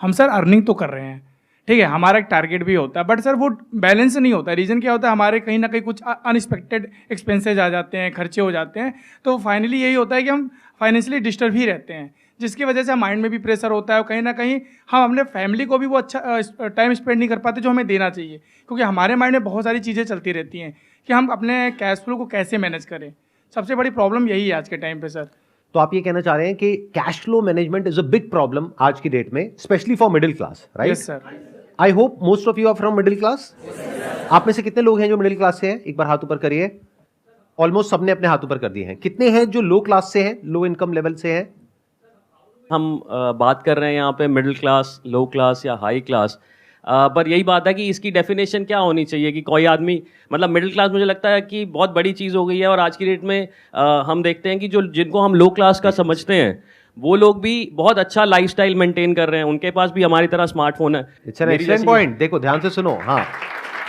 हम sir earning तो कर रहे हैं, ठीक है, हमारा एक टारगेट भी होता है, बट सर वो बैलेंस नहीं होता। रीज़न क्या होता है, हमारे कहीं ना कहीं कुछ अनएक्सपेक्टेड एक्सपेंसेज आ जाते हैं, खर्चे हो जाते हैं, तो फाइनली यही होता है कि हम फाइनेंशियली डिस्टर्ब ही रहते हैं, जिसकी वजह से माइंड में भी प्रेशर होता है और कहीं ना कहीं हम अपने फैमिली को भी वो अच्छा टाइम स्पेंड नहीं कर पाते जो हमें देना चाहिए, क्योंकि हमारे माइंड में बहुत सारी चीज़ें चलती रहती हैं कि हम अपने कैश फ्लो को कैसे मैनेज करें। सबसे बड़ी प्रॉब्लम यही है आज के टाइम पे सर। तो आप ये कहना चाह रहे हैं कि cash flow management is a big problem आज की डेट में, specially for middle class, right? Yes sir. I hope most of you are from middle class. आप में से कितने लोग हैं जो मिडिल क्लास से हैं? एक बार हाथ ऊपर करिए। ऑलमोस्ट सबने अपने हाथ ऊपर कर दिए हैं। कितने हैं जो लो क्लास से हैं, लो इनकम लेवल से हैं? हम बात कर रहे हैं यहाँ पे मिडिल क्लास, लो क्लास या हाई क्लास, पर यही बात है कि इसकी डेफिनेशन क्या होनी चाहिए कि कोई आदमी, मतलब मिडिल क्लास मुझे लगता है कि बहुत बड़ी चीज़ हो गई है, और आज की डेट में हम देखते हैं कि जो जिनको हम लो क्लास का समझते हैं वो लोग भी बहुत अच्छा लाइफस्टाइल मेंटेन कर रहे हैं, उनके पास भी हमारी तरह स्मार्टफोन है। It's an excellent point. देखो ध्यान से सुनो। हाँ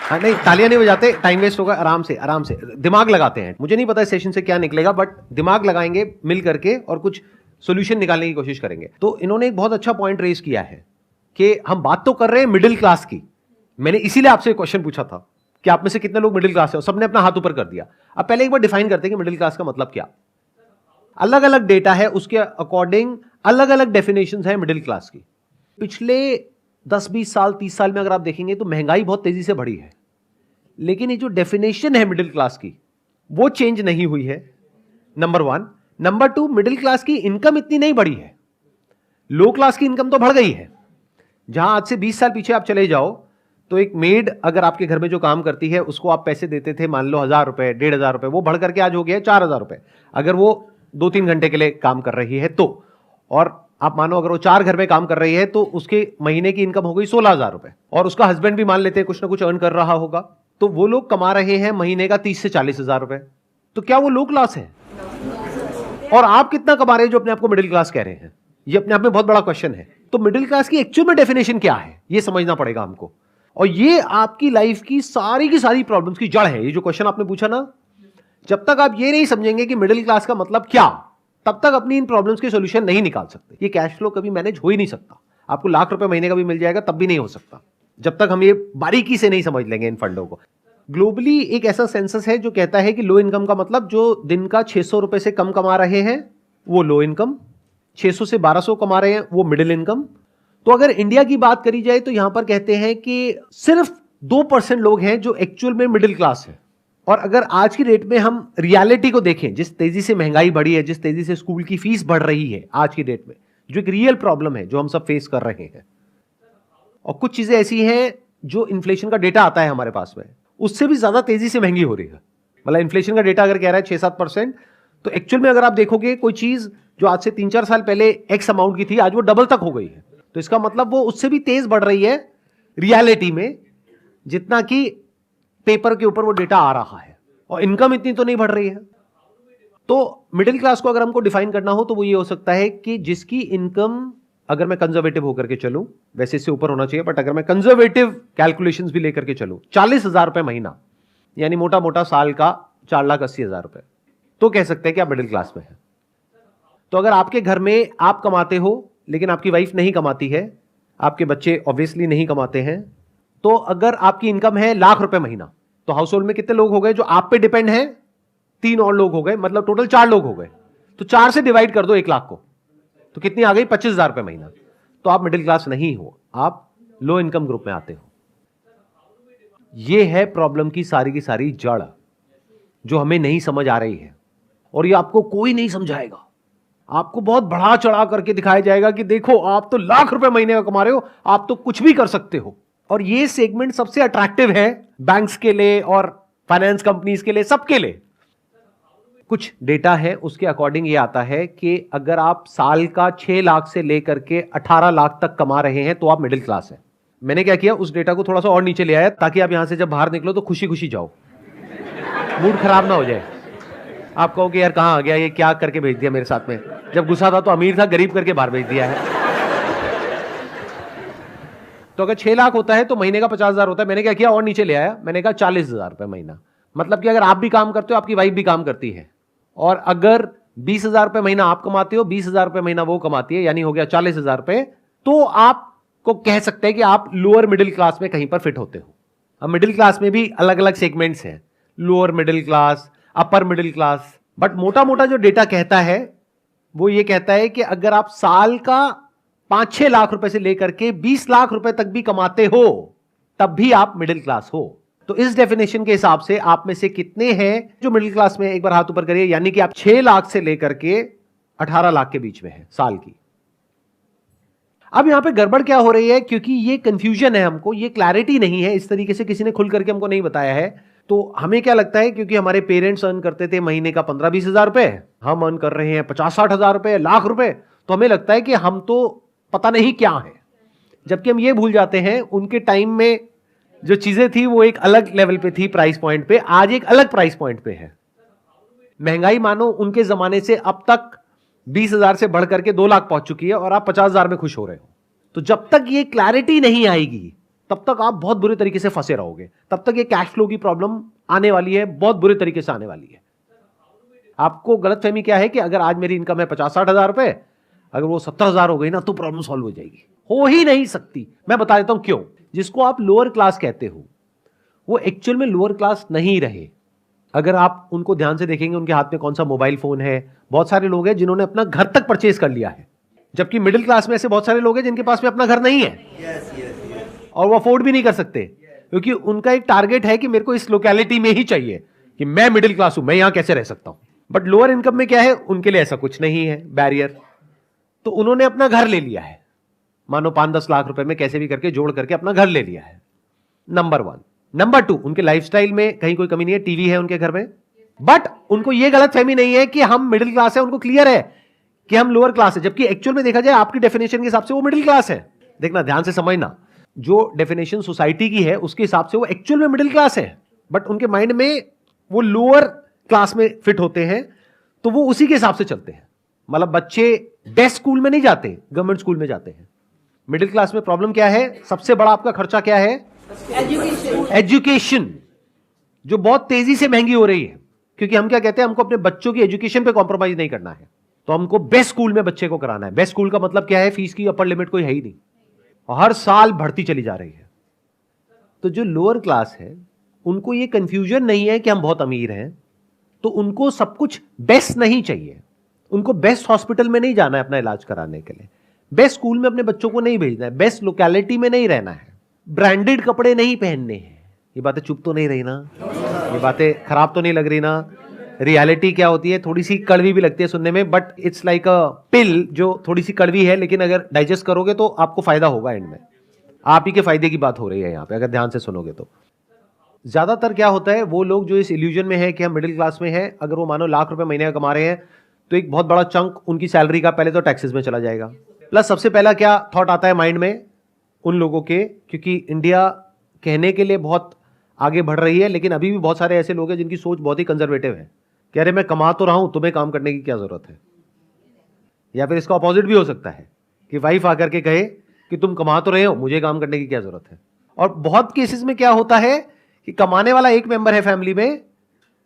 हाँ, नहीं तालियां नहीं बजाते, टाइम वेस्ट होगा। आराम से आराम से दिमाग लगाते हैं। मुझे नहीं पता इस सेशन से क्या निकलेगा, बट दिमाग लगाएंगे मिल करके और कुछ सोल्यूशन निकालने की कोशिश करेंगे। तो इन्होंने एक बहुत अच्छा पॉइंट रेज किया है कि हम बात तो कर रहे हैं मिडिल क्लास की। मैंने इसीलिए आपसे क्वेश्चन पूछा था कि आप में से कितने लोग मिडिल क्लास है, सबने अपना हाथ ऊपर कर दिया। अब पहले एक बार डिफाइन करते हैं कि मिडिल क्लास का मतलब क्या। अलग अलग डेटा है, उसके अकॉर्डिंग अलग अलग डेफिनेशंस है मिडिल क्लास की। पिछले 10-20 साल 30 साल में अगर आप देखेंगे तो महंगाई बहुत तेजी से बढ़ी है, लेकिन ये जो डेफिनेशन है मिडिल क्लास की वो चेंज नहीं हुई है, नंबर 1। नंबर 2, मिडिल क्लास की इनकम इतनी नहीं बढ़ी है, लो क्लास की इनकम तो बढ़ गई है। जहां आज से 20 साल पीछे आप चले जाओ तो एक मेड अगर आपके घर में जो काम करती है उसको आप पैसे देते थे, मान लो 1000 रुपए 1500 रुपए, वो बढ़ करके आज हो गया 4000 रुपए अगर वो 2-3 घंटे के लिए काम कर रही है तो। और आप मानो अगर वो 4 घर में काम कर रही है तो उसके महीने की इनकम हो गई 16000 रुपए, और उसका हस्बैंड भी मान लेते हैं कुछ ना कुछ अर्न कर रहा होगा, तो वो लोग कमा रहे हैं महीने का 30 से 40 हजार रुपए। तो क्या वो लो क्लास है? और आप कितना कमा रहे हैं जो अपने आप को मिडिल क्लास कह रहे हैं? ये अपने आप में बहुत बड़ा क्वेश्चन है। तो मिडिल क्लास की एक्चुअल में डेफिनेशन क्या है ये समझना पड़ेगा हमको, और ये आपकी लाइफ की सारी प्रॉब्लम्स की जड़ है। ये जो क्वेश्चन आपने पूछा ना, जब तक आप ये नहीं समझेंगे कि मिडिल क्लास का मतलब क्या, तब तक अपनी इन प्रॉब्लम्स के सॉल्यूशन नहीं निकाल सकते। ये कैश फ्लो कभी मैनेज हो ही नहीं सकता। आपको लाख रुपए महीने का भी मिल जाएगा तब भी नहीं हो सकता, जब तक हम ये बारीकी से नहीं समझ लेंगे इन फंडों को। ग्लोबली एक ऐसा सेंसस है जो कहता है कि लो इनकम का मतलब जो दिन का 600 रुपए से कम कमा रहे हैं वो लो इनकम, 600 से 1200 कमा रहे हैं वो मिडिल इनकम। तो अगर इंडिया की बात करी जाए तो यहां पर कहते हैं कि सिर्फ 2% लोग हैं जो एक्चुअल में मिडिल क्लास है। और अगर आज की डेट में हम रियलिटी को देखें, जिस तेजी से महंगाई बढ़ी है, जिस तेजी से स्कूल की फीस बढ़ रही है आज की डेट में, जो एक रियल प्रॉब्लम है जो हम सब फेस कर रहे हैं, और कुछ चीजें ऐसी हैं जो इन्फ्लेशन का डेटा आता है हमारे पास में, उससे भी ज्यादा तेजी से महंगी हो रही है। मतलब इन्फ्लेशन का डेटा अगर कह रहा है 6-7%, तो एक्चुअल में अगर आप देखोगे कोई चीज जो आज से 3-4 साल पहले एक्स अमाउंट की थी, आज वो डबल तक हो गई है। तो इसका मतलब वो उससे भी तेज बढ़ रही है रियलिटी में, जितना कि पेपर के ऊपर वो डेटा आ रहा है, और इनकम इतनी तो नहीं बढ़ रही है। तो मिडिल क्लास को अगर हमको डिफाइन करना हो तो वो ये हो सकता है कि जिसकी इनकम, अगर मैं कंजर्वेटिव होकर के चलूं, वैसे इससे ऊपर होना चाहिए, बट अगर मैं कंजर्वेटिव कैलकुलेशंस भी लेकर के चलूं, 40,000 रुपए महीना, यानी मोटा मोटा साल का 4,80,000 रुपए, तो कह सकते हैं कि आप मिडिल क्लास में हैं। तो अगर आपके घर में आप कमाते हो लेकिन आपकी वाइफ नहीं कमाती है, आपके बच्चे ऑब्वियसली नहीं कमाते हैं, तो अगर आपकी इनकम है लाख रुपए महीना, तो हाउस होल्ड में कितने लोग हो गए जो आप पे डिपेंड हैं? 3 और लोग हो गए, मतलब टोटल 4 लोग हो गए। तो 4 से डिवाइड कर दो 1 लाख को, तो कितनी आ गई? 25,000 रुपए महीना। तो आप मिडिल क्लास नहीं हो, आप लो इनकम ग्रुप में आते हो। यह है प्रॉब्लम की सारी जड़ जो हमें नहीं समझ आ रही है, और ये आपको कोई नहीं समझाएगा। आपको बहुत बढ़ा चढ़ा करके दिखाया जाएगा कि देखो आप तो लाख रुपए महीने का कमा रहे हो, आप तो कुछ भी कर सकते हो। और ये सेगमेंट सबसे अट्रैक्टिव है बैंक्स के लिए और फाइनेंस कंपनीज के लिए, सबके लिए। कुछ डेटा है उसके अकॉर्डिंग ये आता है कि अगर आप साल का 6 लाख से लेकर के 18 लाख तक कमा रहे हैं तो आप मिडिल क्लास है। मैंने क्या किया, उस डेटा को थोड़ा सा और नीचे ले आया ताकि आप यहां से जब बाहर निकलो तो खुशी खुशी जाओ, मूड खराब ना हो जाए। आप कहो कि यार कहां आ गया, ये क्या करके भेज दिया मेरे साथ में, जब गुस्सा था तो अमीर था, गरीब करके बाहर भेज दिया है। तो अगर 6 लाख होता है तो महीने का 50,000 होता है। मैंने क्या किया, और नीचे ले आया, मैंने कहा 40,000 रुपए महीना। मतलब कि अगर आप भी काम करते हो, आपकी वाइफ भी काम करती है, और अगर 20,000 रुपए महीना आप कमाते हो, 20,000 रुपए महीना वो कमाती है, यानी हो गया 40,000 रुपए, तो आपको को कह सकते हैं कि आप लोअर मिडिल क्लास में कहीं पर फिट होते हो। अब मिडिल क्लास में भी अलग अलग सेगमेंट्स हैं, lower middle class, upper middle class. But मोटा मोटा जो डेटा कहता है वो ये कहता है कि अगर आप साल का 5-6 लाख रुपए से लेकर के 20 लाख रुपए तक भी कमाते हो तब भी आप मिडिल क्लास हो। तो इस डेफिनेशन के हिसाब से आप में से कितने हैं जो मिडिल क्लास में, एक बार हाथ ऊपर करिए, यानी कि आप 6 लाख से लेकर के 18 लाख के बीच में है साल की। अब यहां पे गड़बड़ क्या हो रही है, क्योंकि ये कंफ्यूजन है, हमको ये क्लैरिटी नहीं है, इस तरीके से किसी ने खुल करके हमको नहीं बताया है। तो हमें क्या लगता है, क्योंकि हमारे पेरेंट्स अर्न करते थे महीने का 15-20 हजार रुपए, हम अर्न कर रहे हैं 50-60 हजार रुपए, लाख रुपए, तो हमें लगता है कि हम तो पता नहीं क्या है। जबकि हम ये भूल जाते हैं उनके टाइम में जो चीजें थी वो एक अलग लेवल पे थी, प्राइस पॉइंट पे, आज एक अलग प्राइस पॉइंट पे है। महंगाई मानो उनके जमाने से अब तक 20,000 से बढ़ करके 2 लाख पहुंच चुकी है और आप 50,000 में खुश हो रहे हो। तो जब तक ये क्लैरिटी नहीं आएगी तब तक आप बहुत बुरे तरीके से फंसे रहोगे, तब तक ये कैश फ्लो की प्रॉब्लम आने वाली है, बहुत बुरे तरीके से आने वाली है। आपको गलतफहमी क्या है कि अगर आज मेरी इनकम है 50-60 हजार रुपए, अगर वो 70,000 हो गई ना तो प्रॉब्लम सॉल्व हो जाएगी। हो ही नहीं सकती। मैं बता देता हूं क्यों। जिसको आप लोअर क्लास कहते हो वो एक्चुअल में लोअर क्लास नहीं रहे। अगर आप उनको ध्यान से देखेंगे, उनके हाथ में कौन सा मोबाइल फोन है। बहुत सारे लोग हैं जिन्होंने अपना घर तक परचेज कर लिया है, जबकि मिडिल क्लास में ऐसे बहुत सारे लोग हैं जिनके पास में अपना घर नहीं है और वो अफोर्ड भी नहीं कर सकते, क्योंकि उनका एक टारगेट है कि मेरे को इस लोकेलिटी में ही चाहिए, कि मैं मिडिल क्लास हूं, मैं यहां कैसे रह सकता हूं। बट लोअर इनकम में क्या है, उनके लिए ऐसा कुछ नहीं है बैरियर, तो उन्होंने अपना घर ले लिया है, मानो 5-10 लाख रुपए में कैसे भी करके जोड़ करके अपना घर ले लिया है। नंबर 1। नंबर 2, उनके लाइफस्टाइल में कहीं कोई कमी नहीं है, टीवी है उनके घर में, बट उनको यह गलतफहमी नहीं है कि हम मिडिल क्लास है, उनको क्लियर है कि हम लोअर क्लास है, जबकि एक्चुअल में देखा जाए आपकी डेफिनेशन के हिसाब से वो मिडिल क्लास है। देखना, ध्यान से समझना, जो डेफिनेशन सोसाइटी की है उसके हिसाब से वो एक्चुअल में मिडिल क्लास है, बट उनके माइंड में वो लोअर क्लास में फिट होते हैं, तो वो उसी के हिसाब से चलते हैं। मतलब बच्चे बेस्ट स्कूल में नहीं जाते, गवर्नमेंट स्कूल में जाते हैं। मिडिल क्लास में प्रॉब्लम क्या है, सबसे बड़ा आपका खर्चा क्या है, एजुकेशन, जो बहुत तेजी से महंगी हो रही है, क्योंकि हम क्या कहते हैं, हमको अपने बच्चों की एजुकेशन पे कॉम्प्रोमाइज नहीं करना है, तो हमको बेस्ट स्कूल में बच्चे को कराना है। बेस्ट स्कूल का मतलब क्या है, फीस की अपर लिमिट कोई है ही नहीं, और हर साल बढ़ती चली जा रही है। तो जो लोअर क्लास है उनको ये कंफ्यूजन नहीं है कि हम बहुत अमीर हैं, तो उनको सब कुछ बेस्ट नहीं चाहिए। उनको बेस्ट हॉस्पिटल में नहीं जाना है अपना इलाज कराने के लिए, बेस्ट स्कूल में अपने बच्चों को नहीं भेजना है, बेस्ट लोकेलिटी में नहीं रहना है, ब्रांडेड कपड़े नहीं पहनने हैं। ये बातें चुप तो नहीं रही ना, ये बातें खराब तो नहीं लग रही ना। रियलिटी क्या होती है, थोड़ी सी कड़वी भी लगती है सुनने में, बट इट्स लाइक अ पिल जो थोड़ी सी कड़वी है, लेकिन अगर डाइजेस्ट करोगे तो आपको फायदा होगा एंड में। आप ही के फायदे की बात हो रही है यहाँ पे, अगर ध्यान से सुनोगे तो। ज्यादातर क्या होता है, वो लोग जो इस इल्यूजन में है कि हम मिडिल क्लास में हैं, अगर वो मानो लाख रुपए महीने का कमा रहे हैं तो एक बहुत बड़ा चंक उनकी सैलरी का पहले तो टैक्सेस में चला जाएगा। प्लस सबसे पहला क्या थॉट आता है माइंड में उन लोगों के, क्योंकि इंडिया कहने के लिए बहुत आगे बढ़ रही है, लेकिन अभी भी बहुत सारे ऐसे लोग हैं जिनकी सोच बहुत ही कंजर्वेटिव है, कह रहे मैं कमा तो रहा हूं, तुम्हें काम करने की क्या जरूरत है। या फिर इसका अपोजिट भी हो सकता है कि वाइफ आकर के कहे कि तुम कमा तो रहे हो, मुझे काम करने की क्या जरूरत है। और बहुत केसेस में क्या होता है कि कमाने वाला एक मेंबर है फैमिली में,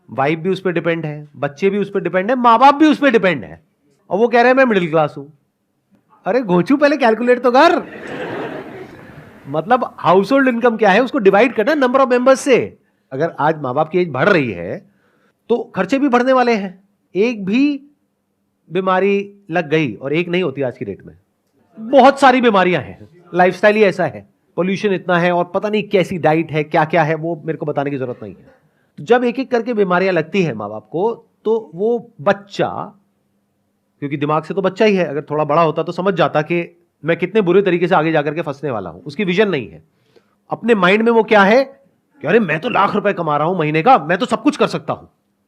वाइफ भी उस पर डिपेंड है, बच्चे भी उस पर डिपेंड है, माँ बाप भी उस पर डिपेंड है, और वो कह रहे हैं मैं मिडिल क्लास हूं। अरे घोचू, पहले कैलकुलेट तो कर। मतलब हाउस होल्ड इनकम क्या है उसको डिवाइड करना नंबर ऑफ मेंबर्स से। अगर आज माँ बाप की एज बढ़ रही है तो खर्चे भी बढ़ने वाले हैं। एक भी बीमारी लग गई, और एक नहीं होती आज की डेट में, बहुत सारी बीमारियां हैं। लाइफस्टाइल ही ऐसा है, पोल्यूशन इतना है, और पता नहीं कैसी डाइट है, क्या क्या है, वो मेरे को बताने की जरूरत नहीं है। तो जब एक एक करके बीमारियां लगती हैं माँ बाप को, तो वो बच्चा, क्योंकि दिमाग से तो बच्चा ही है, अगर थोड़ा बड़ा होता तो समझ जाता कि मैं कितने बुरे तरीके से आगे जाकर के फंसने वाला हूं। उसकी विजन नहीं है। अपने माइंड में वो क्या है कि अरे मैं तो लाख रुपए कमा रहा हूं महीने का, मैं तो सब कुछ कर सकता हूं,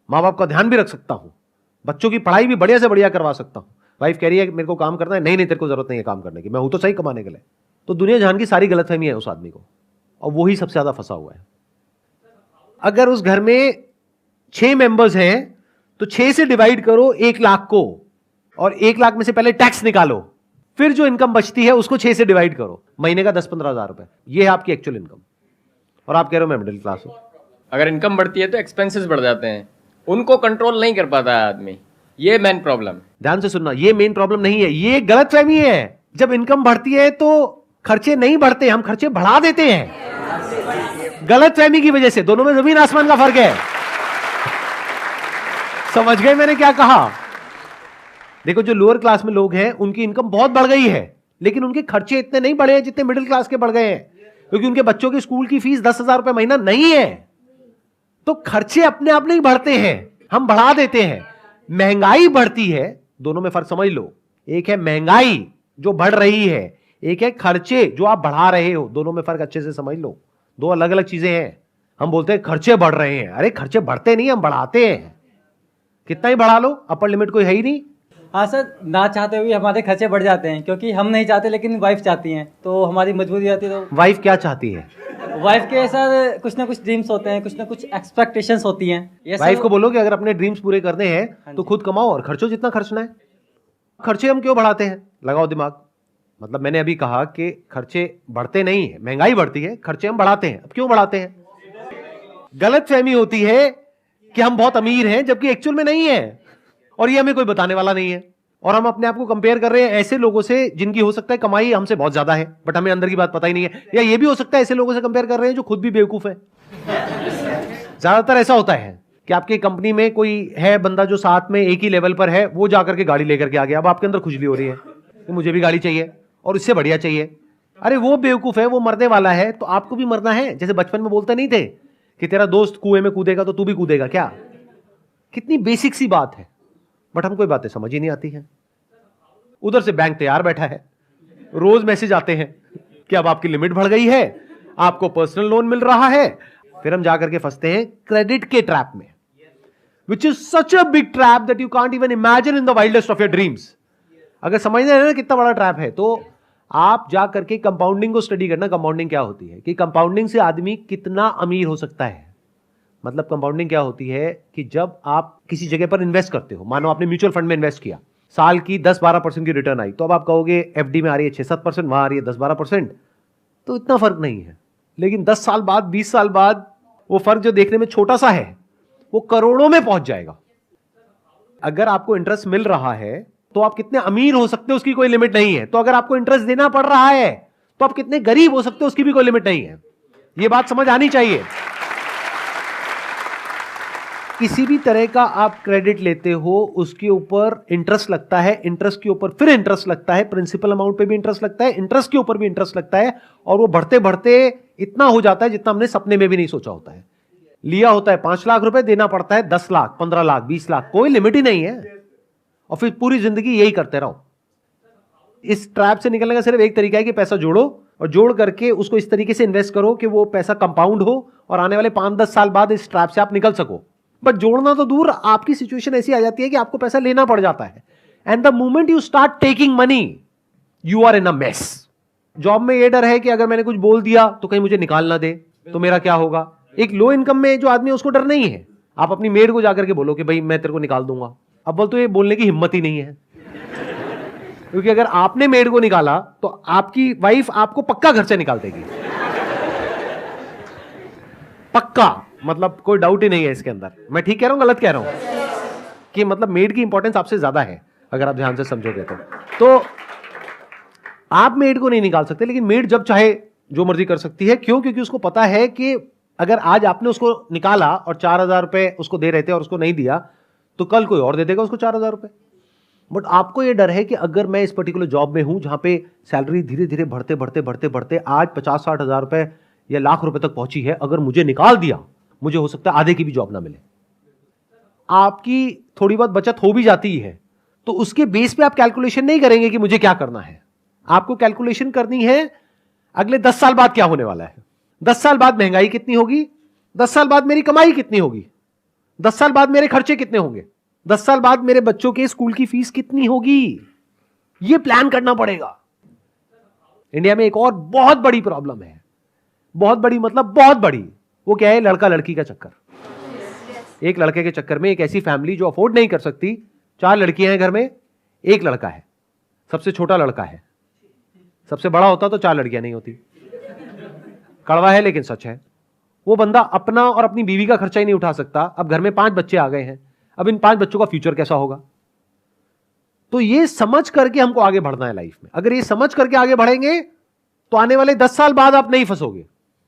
माँ बाप का ध्यान भी रख सकता हूं, बच्चों की पढ़ाई भी बढ़िया से बढ़िया करवा सकता हूं। वाइफ कह रही है मेरे को काम करना है, नहीं नहीं तेरे को जरूरत नहीं है काम करने की, मैं हूं तो सही कमाने के लिए। तो दुनिया जहान की सारी गलतफहमी है उस आदमी को, और वही सबसे ज्यादा फंसा हुआ है। अगर उस घर में 6 मेंबर्स हैं तो 6 से डिवाइड करो 1 लाख को, और 1 लाख में से पहले टैक्स निकालो, फिर जो इनकम बचती है उसको 6 से डिवाइड करो, महीने का 10-15 हजार रुपए, ये है आपकी एक्चुअल इनकम। और आप कह रहे हो मैं मिडिल क्लास हूं। अगर इनकम बढ़ती है तो एक्सपेंसेस बढ़ जाते हैं, उनको कंट्रोल नहीं कर पाता है आदमी, ये मेन प्रॉब्लम। ध्यान से सुनना, ये मेन प्रॉब्लम नहीं है, ये गलतफहमी है। जब इनकम बढ़ती है तो खर्चे नहीं बढ़ते, हम खर्चे बढ़ा देते हैं गलत फहमी की वजह से। दोनों में जमीन आसमान का फर्क है। समझ गए मैंने क्या कहा? देखो, जो लोअर क्लास में लोग हैं उनकी इनकम बहुत बढ़ गई है, लेकिन उनके खर्चे इतने नहीं बढ़े हैं जितने मिडिल क्लास के बढ़ गए हैं, क्योंकि उनके बच्चों की स्कूल की फीस 10,000 रुपए महीना नहीं है। तो खर्चे अपने आप नहीं बढ़ते हैं, हम बढ़ा देते हैं। महंगाई बढ़ती है, दोनों में फर्क समझ लो। एक है महंगाई जो बढ़ रही है, एक है खर्चे जो आप बढ़ा रहे हो। दोनों में फर्क अच्छे से समझ लो, दो अलग अलग चीजें हैं। हम बोलते हैं खर्चे बढ़ रहे हैं, अरे खर्चे बढ़ते नहीं, हम बढ़ाते हैं। कितना ही बढ़ा लो, अपर लिमिट कोई है ही नहीं। हाँ सर, ना चाहते हुए हमारे खर्चे बढ़ जाते हैं, क्योंकि हम नहीं चाहते लेकिन वाइफ चाहती हैं, तो हमारी मजबूरी आती है। तो वाइफ क्या चाहती है? वाइफ के सर कुछ ना कुछ ड्रीम्स होते हैं, कुछ ना कुछ एक्सपेक्टेशंस होती हैं। ये वाइफ को बोलो कि अगर अपने ड्रीम्स पूरे करने हैं तो खुद कमाओ और खर्चो जितना खर्चना है। खर्चे हम क्यों बढ़ाते हैं? लगाओ दिमाग। मतलब मैंने अभी कहा कि खर्चे बढ़ते नहीं है, महंगाई बढ़ती है, खर्चे हम बढ़ाते हैं। अब क्यों बढ़ाते हैं? गलत फहमी होती है कि हम बहुत अमीर हैं, जबकि एक्चुअल में नहीं है, और ये हमें कोई बताने वाला नहीं है। और हम अपने आप को कंपेयर कर रहे हैं ऐसे लोगों से जिनकी हो सकता है कमाई हमसे बहुत ज्यादा है, बट हमें अंदर की बात पता ही नहीं है। या ये भी हो सकता है ऐसे लोगों से कंपेयर कर रहे हैं जो खुद भी बेवकूफ है। ज्यादातर ऐसा होता है कि आपकी कंपनी में कोई है बंदा जो साथ में एक ही लेवल पर है, वो जाकर के गाड़ी लेकर के आ गया। अब आपके अंदर खुजली हो रही है कि मुझे भी गाड़ी चाहिए और इससे बढ़िया चाहिए। अरे वो बेवकूफ है, वो मरने वाला है, तो आपको भी मरना है। जैसे बचपन में बोलते नहीं थे कि तेरा दोस्त कुएं में कूदेगा तो तू भी कूदेगा क्या? कितनी बेसिक सी बात है, बट हम कोई बातें समझ ही नहीं आती हैं। उधर से बैंक तैयार बैठा है, रोज मैसेज आते हैं कि अब आपकी लिमिट बढ़ गई है, आपको पर्सनल लोन मिल रहा है। फिर हम जाकर के फंसते हैं क्रेडिट के ट्रैप में, which is such a big trap that you can't even imagine in the wildest of your dreams. अगर समझना है ना कितना बड़ा ट्रैप है, तो आप जा करके कंपाउंडिंग को स्टडी करना। कंपाउंडिंग क्या होती है, कि कंपाउंडिंग से आदमी कितना अमीर हो सकता है। मतलब कंपाउंडिंग क्या होती है कि जब आप किसी जगह पर इन्वेस्ट करते हो, मानो आपने म्यूचुअल फंड में इन्वेस्ट किया, साल की 10-12% की रिटर्न आई, तो अब आप कहोगे एफडी में आ रही है 6-7%, वहां आ रही है 10-12%, तो इतना फर्क नहीं है। लेकिन 10 साल बाद, 20 साल बाद वो फर्क जो देखने में छोटा सा है, वो करोड़ों में पहुंच जाएगा। अगर आपको इंटरेस्ट मिल रहा है तो आप कितने अमीर हो सकते हो उसकी कोई लिमिट नहीं है। तो अगर आपको इंटरेस्ट देना पड़ रहा है तो आप कितने गरीब हो सकते हो उसकी भी कोई लिमिट नहीं है। यह बात समझ आनी चाहिए। किसी भी तरह का आप क्रेडिट लेते हो, उसके ऊपर इंटरेस्ट लगता है, इंटरेस्ट के ऊपर फिर इंटरेस्ट लगता है, प्रिंसिपल अमाउंट पे भी इंटरेस्ट लगता है, इंटरेस्ट के ऊपर भी इंटरेस्ट लगता है, और वो बढ़ते बढ़ते इतना हो जाता है जितना हमने सपने में भी नहीं सोचा होता है। लिया होता है 5 लाख रुपए, देना पड़ता है 10 लाख, 15 लाख, 20 लाख, कोई लिमिट ही नहीं है, और फिर पूरी जिंदगी यही करते रहो। इस ट्रैप से निकलने का सिर्फ एक तरीका है कि पैसा जोड़ो, और जोड़ करके उसको इस तरीके से इन्वेस्ट करो कि वो पैसा कंपाउंड हो, और आने वाले 5-10 साल बाद इस ट्रैप से आप निकल सको। बट जोड़ना तो दूर, आपकी सिचुएशन ऐसी आ जाती है कि आपको पैसा लेना पड़ जाता है, and the moment you start taking money you are in a mess. Job में ये डर है कि अगर मैंने कुछ बोल दिया तो कहीं मुझे निकाल ना दे, तो मेरा क्या होगा। एक लो इनकम में जो आदमी है उसको डर नहीं है। आप अपनी मेड को जाकर के बोलो कि भाई मैं तेरे को निकाल दूंगा, अब बोल तो ये बोलने की हिम्मत ही नहीं है, क्योंकि अगर आपने मेड को निकाला तो आपकी वाइफ आपको पक्का घर से निकाल देगी, पक्का। मतलब कोई डाउट ही नहीं है इसके अंदर। मैं ठीक कह रहा हूं, गलत कह रहा हूं? कि मतलब मेड की इंपॉर्टेंस आपसे ज्यादा है अगर आप ध्यान से समझोगे तो आप मेड को नहीं निकाल सकते, लेकिन मेड जब चाहे जो मर्जी कर सकती है। क्यों? क्योंकि उसको पता है कि अगर आज आपने उसको निकाला और 4,000 रुपए उसको दे रहे थे और उसको नहीं दिया, तो कल कोई और दे देगा उसको 4,000 रुपए। बट आपको यह डर है कि अगर मैं इस पर्टिकुलर जॉब में हूं जहां पे सैलरी धीरे धीरे बढ़ते बढ़ते बढ़ते बढ़ते आज 50-60 हजार रुपए या लाख रुपए तक पहुंची है, अगर मुझे निकाल दिया मुझे हो सकता है आधे की भी जॉब ना मिले। आपकी थोड़ी बहुत बचत हो भी जाती है, तो उसके बेस पे आप कैलकुलेशन नहीं करेंगे कि मुझे क्या करना है। आपको कैलकुलेशन करनी है अगले 10 साल बाद क्या होने वाला है, 10 साल बाद महंगाई कितनी होगी, 10 साल बाद मेरी कमाई कितनी होगी, 10 साल बाद मेरे खर्चे कितने होंगे, 10 साल बाद मेरे बच्चों के स्कूल की फीस कितनी होगी। यह प्लान करना पड़ेगा। इंडिया में एक और बहुत बड़ी प्रॉब्लम है, बहुत बड़ी मतलब बहुत बड़ी। वो क्या है? लड़का लड़की का चक्कर। एक लड़के के चक्कर में एक ऐसी फैमिली जो अफोर्ड नहीं कर सकती, 4 लड़कियां हैं घर में, एक लड़का है, सबसे छोटा लड़का है, सबसे बड़ा होता तो 4 लड़कियां नहीं होती। कड़वा है लेकिन सच है। वो बंदा अपना और अपनी बीवी का खर्चा ही नहीं उठा सकता। अब घर में 5 बच्चे आ गए हैं, अब इन 5 बच्चों का फ्यूचर कैसा होगा। तो ये समझ करके हमको आगे बढ़ना है लाइफ में। अगर ये समझ करके आगे बढ़ेंगे तो आने वाले 10 साल बाद आप नहीं फंसोगे।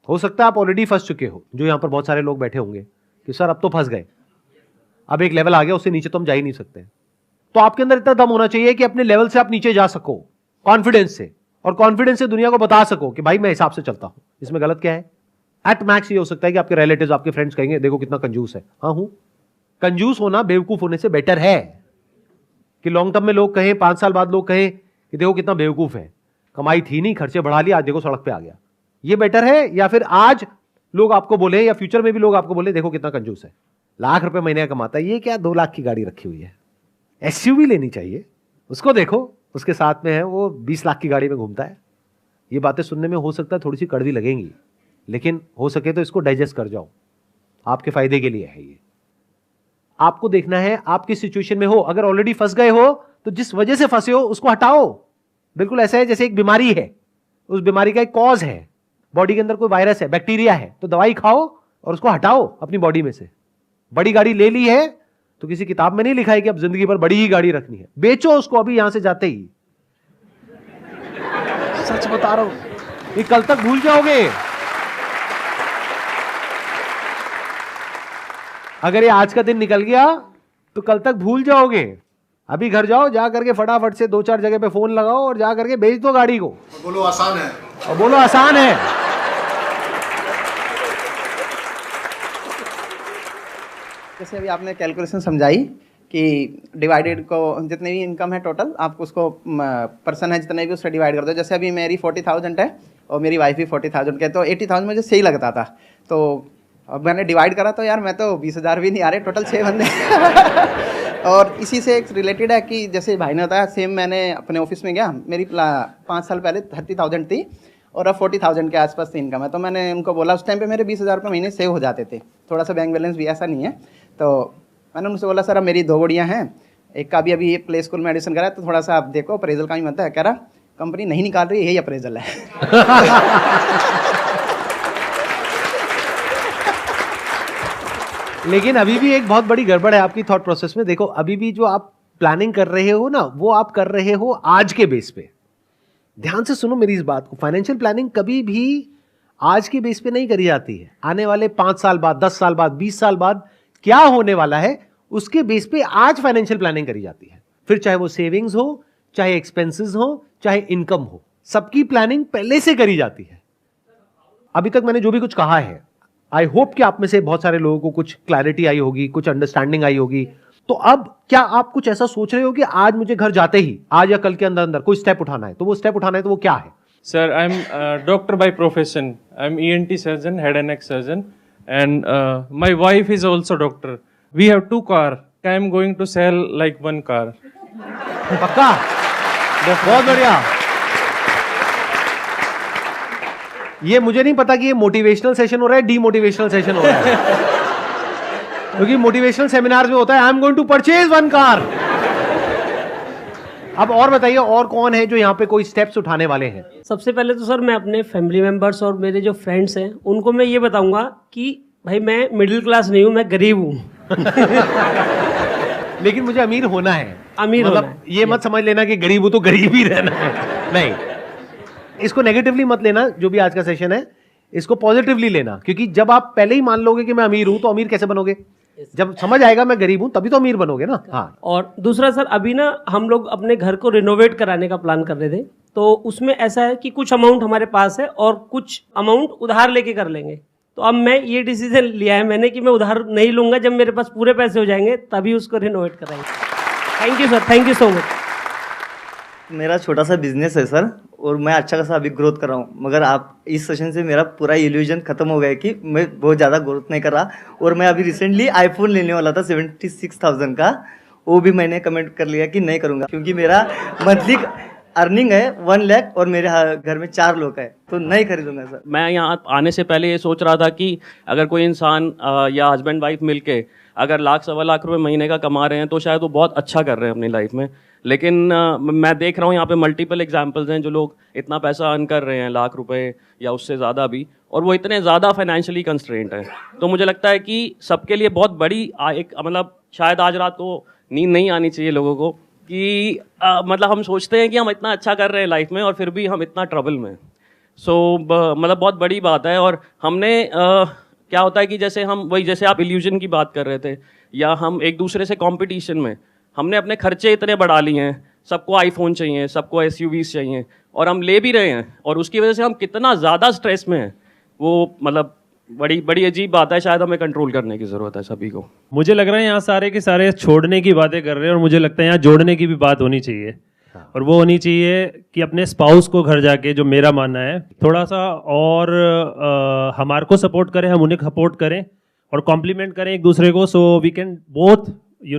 हो सकता है आप ऑलरेडी फंस चुके हो, जो यहां पर बहुत सारे लोग बैठे होंगे कि सर अब तो फंस गए, अब एक लेवल आ गया, उससे नीचे तो हम जा ही नहीं सकते। तो आपके अंदर इतना दम होना चाहिए कि अपने लेवल से आप नीचे जा सको कॉन्फिडेंस से, और कॉन्फिडेंस से दुनिया को बता सको कि भाई मैं हिसाब से चलता हूं, इसमें गलत क्या है। एट मैक्स ये हो सकता है कि आपके रिलेटिव्स, आपके फ्रेंड्स कहेंगे देखो कितना कंजूस है। हाँ हूं, कंजूस होना बेवकूफ होने से बेटर है कि लॉन्ग टर्म में लोग कहें, 5 साल बाद लोग कहें कि देखो कितना बेवकूफ है, कमाई थी नहीं, खर्चे बढ़ा लिया, आज देखो सड़क पे आ गया। ये बेटर है, या फिर आज लोग आपको बोले, या फ्यूचर में भी लोग आपको बोले देखो कितना कंजूस है, लाख रुपए महीने का कमाता है, ये क्या 2 लाख की गाड़ी रखी हुई है। एसयूवी लेनी चाहिए उसको, देखो उसके साथ में है वो 20 लाख की गाड़ी में घूमता है। ये बातें सुनने में हो सकता है थोड़ी सी कड़वी लगेंगी, लेकिन हो सके तो इसको डाइजेस्ट कर जाओ, आपके फायदे के लिए है ये। आपको देखना है आप किस सिचुएशन में हो। अगर ऑलरेडी फंस गए हो तो जिस वजह से फंसे हो उसको हटाओ। बिल्कुल ऐसा है जैसे एक बीमारी है, उस बीमारी का एक कॉज है, बॉडी के अंदर कोई वायरस है, बैक्टीरिया है, तो दवाई खाओ और उसको हटाओ अपनी बॉडी में से। बड़ी गाड़ी ले ली है तो किसी किताब में नहीं लिखा है कि अब जिंदगी भर बड़ी ही गाड़ी रखनी है, बेचो उसको अभी यहां से जाते ही। सच बता रहा हूं, ये कल तक भूल जाओगे। अगर ये आज का दिन निकल गया तो कल तक भूल जाओगे। अभी घर जाओ, जा करके फटाफट से 2-4 जगह पे फोन लगाओ और जा करके बेच दो गाड़ी को। बोलो आसान है, और बोलो आसान है। जैसे अभी आपने कैलकुलेशन समझाई कि डिवाइडेड को जितनी भी इनकम है टोटल, आप उसको पर्सन है जितने भी उससे डिवाइड कर दो। जैसे अभी मेरी 40,000 है और मेरी वाइफ भी 40,000 के, तो 80,000 मुझे सही लगता था। तो अब मैंने डिवाइड करा तो यार मैं तो 20,000 भी नहीं आ रहे, टोटल 6 बंदे। और इसी से एक रिलेटेड है कि जैसे भाई ने बताया, सेम मैंने अपने ऑफिस में गया, मेरी 5 साल पहले 30,000 थी और अब 40,000 के आसपास इनकम है। तो मैंने उनको बोला, उस टाइम पे मेरे 20,000 रुपये महीने सेव हो जाते थे, थोड़ा सा बैंक बैलेंस भी ऐसा नहीं है। तो मैंने उनसे बोला सर अब मेरी 2 गुड़ियाँ हैं, एक का भी अभी प्ले स्कूल में एडमिशन करा है, तो थोड़ा सा आप देखो अप्रेजल का भी मत है। कह रहा कंपनी नहीं निकाल रही, यही अप्रेजल है। लेकिन अभी भी एक बहुत बड़ी गड़बड़ है आपकी थॉट प्रोसेस में। देखो अभी भी जो आप प्लानिंग कर रहे हो ना, वो आप कर रहे हो आज के बेस पे। ध्यान से सुनो मेरी इस बात को, फाइनेंशियल प्लानिंग कभी भी आज के बेस पे नहीं करी जाती है। आने वाले 5 साल बाद, 10 साल बाद, 20 साल बाद क्या होने वाला है उसके बेस पे आज फाइनेंशियल प्लानिंग करी जाती है। फिर चाहे वो सेविंग्स हो, चाहे एक्सपेंसेस हो, चाहे इनकम हो, सबकी प्लानिंग पहले से करी जाती है। अभी तक मैंने जो भी कुछ कहा है, आई होप कि आप में से बहुत सारे लोगों को कुछ क्लैरिटी आई होगी, कुछ अंडरस्टैंडिंग आई होगी। तो अब क्या आप कुछ ऐसा सोच रहे हो कि आज मुझे घर जाते ही, आज या कल के अंदर अंदर कोई स्टेप उठाना है, तो वो स्टेप उठाना है तो वो क्या है? Sir, I'm a doctor by profession. I'm ENT surgeon, head and neck surgeon, and my wife is also doctor. We have 2 cars. I'm going to sell like 1 car. पक्का? बहुत बढ़िया। ये मुझे नहीं पता कि ये मोटिवेशनल सेशन हो रहा है, डीमोटिवेशनल सेशन हो रहा है। क्योंकि मोटिवेशनल सेमिनार में होता है I am going to purchase 1 car. अब और बताइए, और कौन है जो यहाँ पे कोई स्टेप्स उठाने वाले हैं? सबसे पहले तो सर मैं अपने फैमिली मेंबर्स और मेरे जो फ्रेंड्स हैं उनको मैं ये बताऊंगा कि भाई मैं मिडिल क्लास नहीं हूँ, मैं गरीब हूँ। लेकिन मुझे अमीर होना है। अमीर मतलब होना है। ये मत समझ लेना कि गरीब हूं तो गरीब ही रहना है, नहीं। इसको नेगेटिवली मत लेना, जो भी आज का सेशन है इसको पॉजिटिवली लेना। क्योंकि जब आप पहले ही मान लोगे कि मैं अमीर हूं तो अमीर कैसे बनोगे? जब समझ आएगा मैं गरीब हूं तभी तो अमीर बनोगे ना। हाँ। और दूसरा सर, अभी ना हम लोग अपने घर को रिनोवेट कराने का प्लान कर रहे थे, तो उसमें ऐसा है कि कुछ अमाउंट हमारे पास है और कुछ अमाउंट उधार लेके कर लेंगे। तो अब मैं ये डिसीजन लिया है मैंने कि मैं उधार नहीं लूंगा, जब मेरे पास पूरे पैसे हो जाएंगे तभी उसको रिनोवेट कराएंगे। Thank you sir, thank you so much. मेरा छोटा सा बिजनेस है सर, और मैं अच्छा खासा अभी ग्रोथ कर रहा हूँ, मगर आप इस सेशन से मेरा पूरा इल्यूजन खत्म हो गया कि मैं बहुत ज़्यादा ग्रोथ नहीं कर रहा। और मैं अभी रिसेंटली आईफोन लेने वाला था 76,000 का, वो भी मैंने कमेंट कर लिया कि नहीं करूँगा, क्योंकि मेरा मंथली अर्निंग है 1 लाख और मेरे घर में 4 लोग हैं, तो नहीं खरीदूंगा सर। मैं यहाँ आने से पहले ये सोच रहा था कि अगर कोई इंसान या हस्बैंड वाइफ मिलके अगर 1,00,000-1,25 लाख रुपए महीने का कमा रहे हैं तो शायद वो बहुत अच्छा कर रहे हैं अपनी लाइफ में। लेकिन मैं देख रहा हूँ यहाँ पे मल्टीपल एग्जांपल्स हैं जो लोग इतना पैसा अर्न कर रहे हैं, लाख रुपए या उससे ज़्यादा भी, और वो इतने ज़्यादा फाइनेंशियली कंस्ट्रेंट हैं। तो मुझे लगता है कि सबके लिए बहुत बड़ी एक मतलब शायद आज रात को नींद नहीं आनी चाहिए लोगों को कि मतलब हम सोचते हैं कि हम इतना अच्छा कर रहे हैं लाइफ में और फिर भी हम इतना ट्रबल में हैं। मतलब बहुत बड़ी बात है। और हमने क्या होता है कि जैसे हम वही जैसे आप इल्यूजन की बात कर रहे थे, या हम एक दूसरे से कंपटीशन में हमने अपने खर्चे इतने बढ़ा लिए हैं, सबको आईफोन चाहिए, सबको एसयूवीज चाहिए, और हम ले भी रहे हैं, और उसकी वजह से हम कितना ज़्यादा स्ट्रेस में हैं, वो मतलब बड़ी बड़ी अजीब बात है। शायद हमें कंट्रोल करने की ज़रूरत है सभी को। मुझे लग रहा है यहाँ सारे के सारे छोड़ने की बातें कर रहे हैं, और मुझे लगता है यहाँ जोड़ने की भी बात होनी चाहिए। और वो होनी चाहिए कि अपने स्पाउस को घर जाके, जो मेरा मानना है, थोड़ा सा और हमारे को सपोर्ट करें, हम उन्हें सपोर्ट करें और कॉम्प्लीमेंट करें एक दूसरे को, so we can both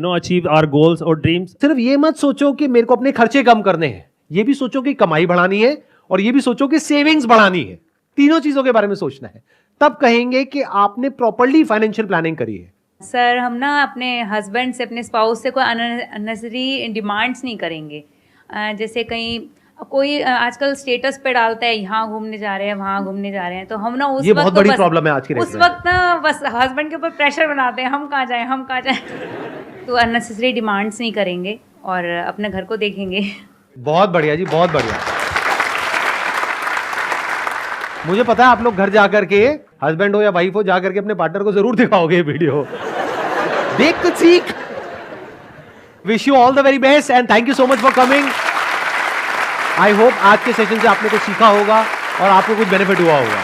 achieve our goals और ड्रीम्स। सिर्फ ये मत सोचो कि मेरे को अपने खर्चे कम करने हैं, ये भी सोचो कि कमाई बढ़ानी है, और ये भी सोचो कि सेविंग्स बढ़ानी है। तीनों चीजों के बारे में सोचना है, तब कहेंगे कि आपने प्रॉपर्ली फाइनेंशियल प्लानिंग करी है। सर, हम ना अपने हस्बैंड से, अपने स्पाउस से कोई अननेसेसरी डिमांड्स नहीं करेंगे। जैसे कहीं कोई आजकल स्टेटस पे डालता है यहाँ घूमने जा रहे हैं, वहाँ घूमने जा रहे हैं, तो हम ना उस ये वक्त बहुत तो बड़ी बस प्रॉब्लम है आज के उस वक्त ना बस हस्बैंड के ऊपर प्रेशर बनाते हैं, हम कहाँ जाएं, हम कहाँ जाएं। तो अननेसेसरी डिमांड्स नहीं करेंगे और अपने घर को देखेंगे। बहुत बढ़िया जी, बहुत बढ़िया। मुझे पता है आप लोग घर जाकर के, हस्बैंड हो या वाइफ हो, जाकर के अपने पार्टनर को जरूर दिखाओगे वीडियो, देख कुछ सीख। Wish you all the very best and thank you so much for coming. I hope आज के सेशन से आपने कुछ सीखा होगा और आपको कुछ बेनिफिट हुआ होगा।